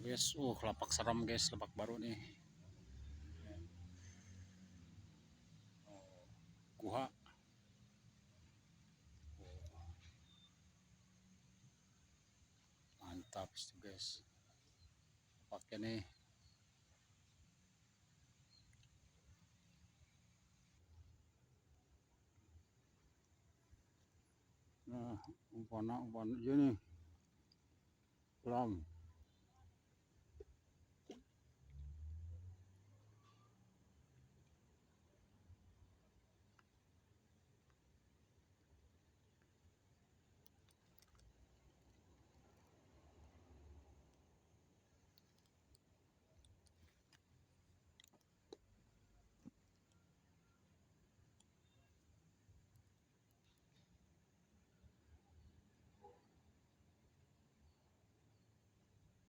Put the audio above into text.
guys, lapak seram guys, lapak baru nih. Kuha. Mantap itu guys. Pakai nih. Nah, umpan aja nih. Lam.